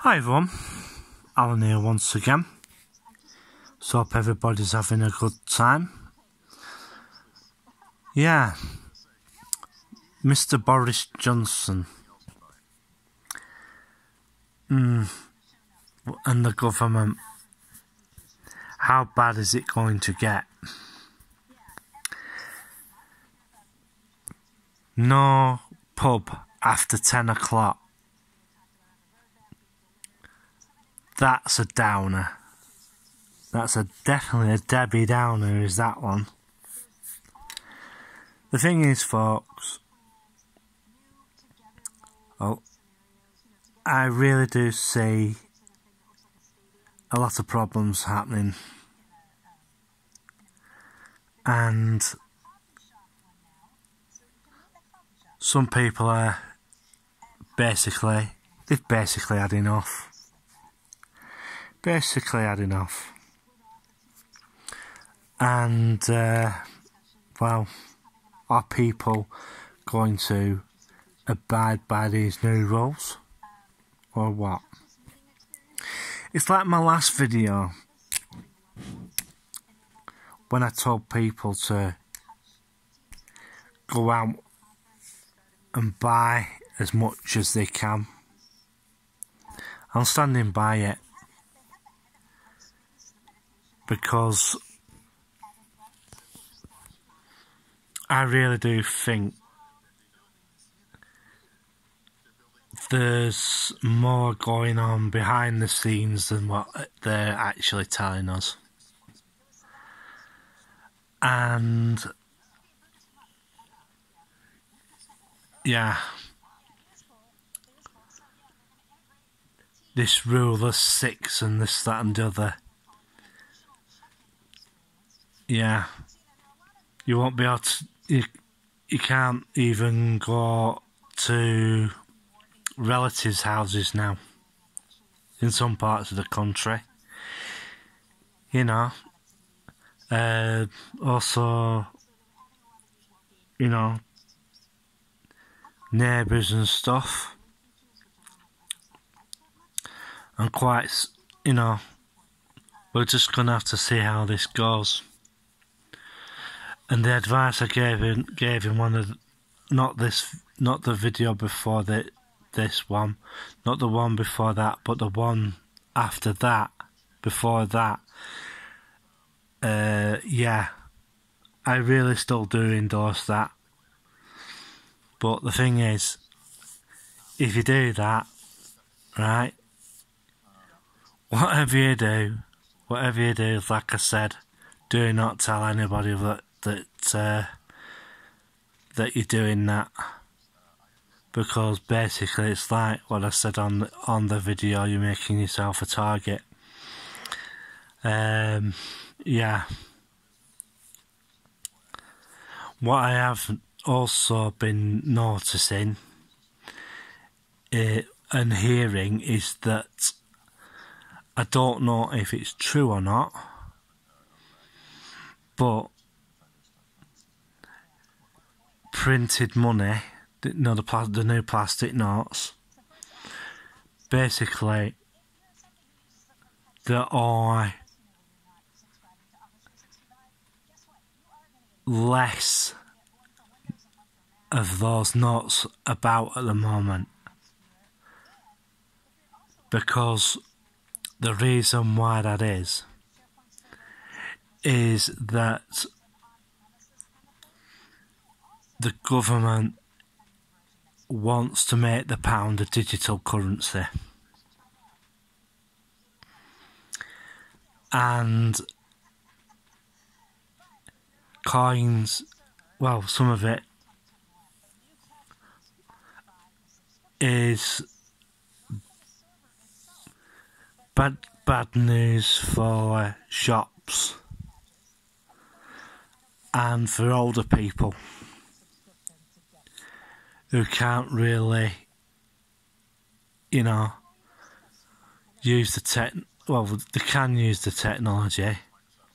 Hi everyone, Alan here once again. So hope everybody's having a good time. Yeah, Mr. Boris Johnson and the government, how bad is it going to get? No pub after 10 o'clock. That's a downer. That's definitely a Debbie Downer, is that one. The thing is, folks, I really do see a lot of problems happening, and some people are they've basically had enough. And, well, are people going to abide by these new rules, or what? It's like my last video, when I told people to go out and buy as much as they can. I'm standing by it, because I really do think there's more going on behind the scenes than what they're actually telling us. And yeah, this rule of six and this, that and the other. Yeah, you won't be able to, you can't even go to relatives' houses now in some parts of the country, you know. Also, you know, neighbours and stuff. And quite, you know, we're just going to have to see how this goes. And the advice I gave him one of, not the video before this one, not the one before that, but the one after that, before that. Yeah, I really still do endorse that. But the thing is, if you do that, right, whatever you do, like I said, do not tell anybody that you're doing that, because basically it's like what I said on the video, you're making yourself a target. Yeah. What I have also been noticing and hearing is that, I don't know if it's true or not, but printed money, the new plastic notes, basically there are less of those notes about at the moment, because the reason why that is that the government wants to make the pound a digital currency. And coins, well, some of it is bad news for shops and for older people who can't really, you know, use well, they can use the technology,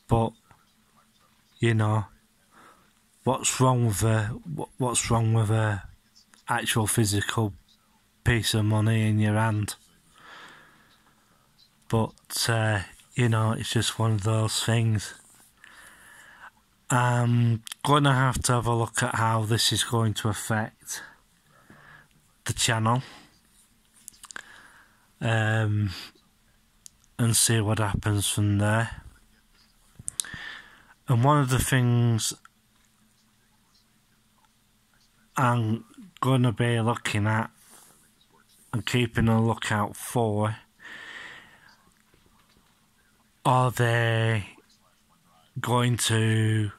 but, you know, what's wrong with a actual physical piece of money in your hand? but you know, it's just one of those things. I'm going to have a look at how this is going to affect the channel, and see what happens from there. And one of the things I'm going to be looking at and keeping a lookout for, are they going to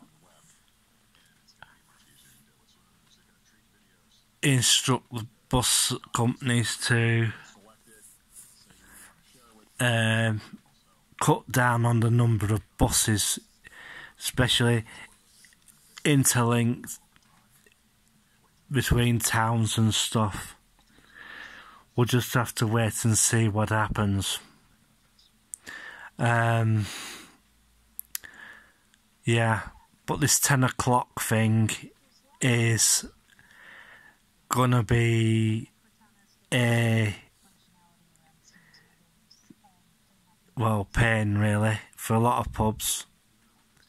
instruct the bus companies to cut down on the number of buses, especially interlinked between towns and stuff? We'll just have to wait and see what happens. Yeah, but this 10 o'clock thing is gonna be a pain really for a lot of pubs.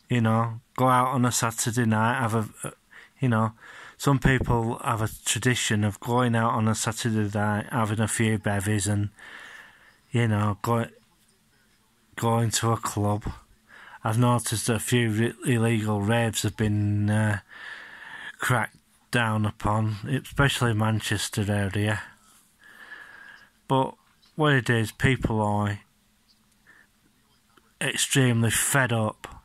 You know, go out on a Saturday night, some people have a tradition of going out on a Saturday night, having a few bevies and, you know, going to a club. I've noticed that a few illegal raves have been cracked down upon, especially Manchester area. But what it is, people are extremely fed up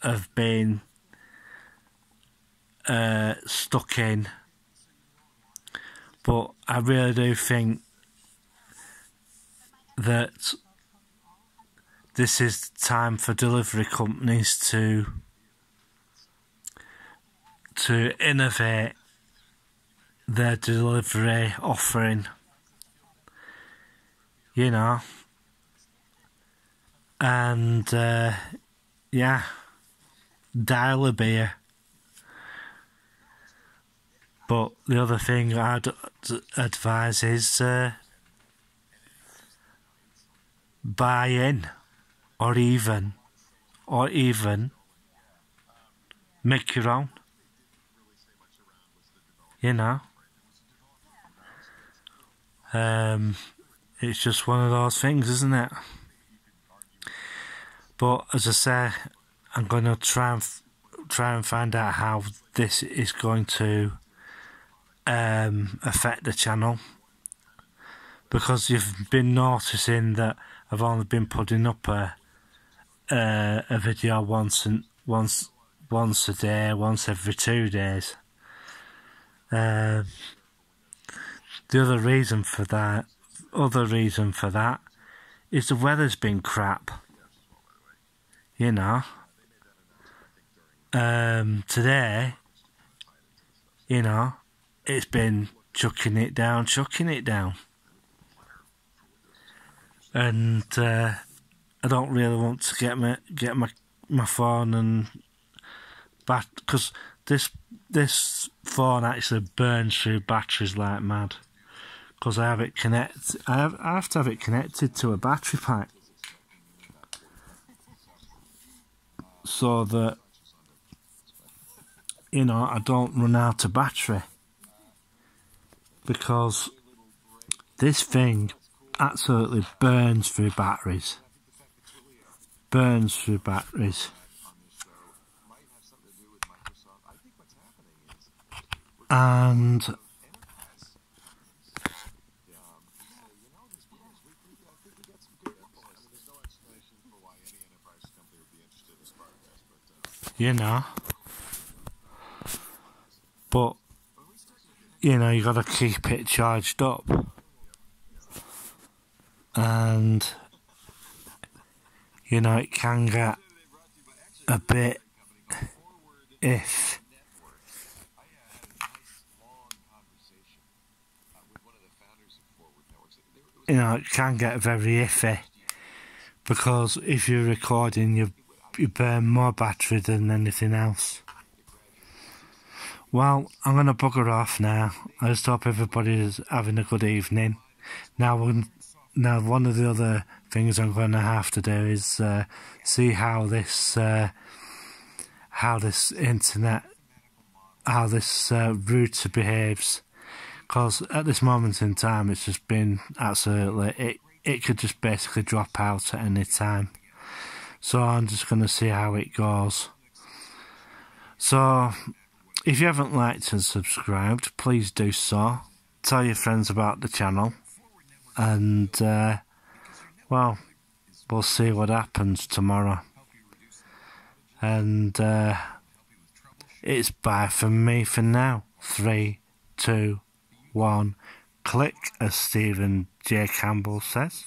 of being stuck in. But I really do think that this is time for delivery companies to innovate their delivery offering, you know, and yeah, dial a beer. But the other thing I'd advise is buy in, or even make your own. You know, it's just one of those things, isn't it? But as I say, I'm going to try and find out how this is going to affect the channel, because you've been noticing that I've only been putting up a video once a day, once every 2 days. The other reason for that is the weather's been crap. You know, today, you know, it's been chucking it down, and I don't really want to get my phone and because this phone actually burns through batteries like mad, because I have it connected. I have to have it connected to a battery pack, so that, you know, I don't run out of battery, because this thing absolutely burns through batteries. And you know, but you know, you got to keep it charged up, and you know, it can get a bit iff. You know, it can get very iffy, because if you're recording, you burn more battery than anything else. Well, I'm going to bugger off now. I just hope everybody is having a good evening. Now Now, one of the other things I'm going to have to do is see how this internet, how this router behaves, because at this moment in time it's just been absolutely, it could just basically drop out at any time. So I'm just going to see how it goes. So if you haven't liked and subscribed, please do so. Tell your friends about the channel, and well, we'll see what happens tomorrow. And it's bye from me for now. 3, 2, 1, click, as Stephen J. Campbell says.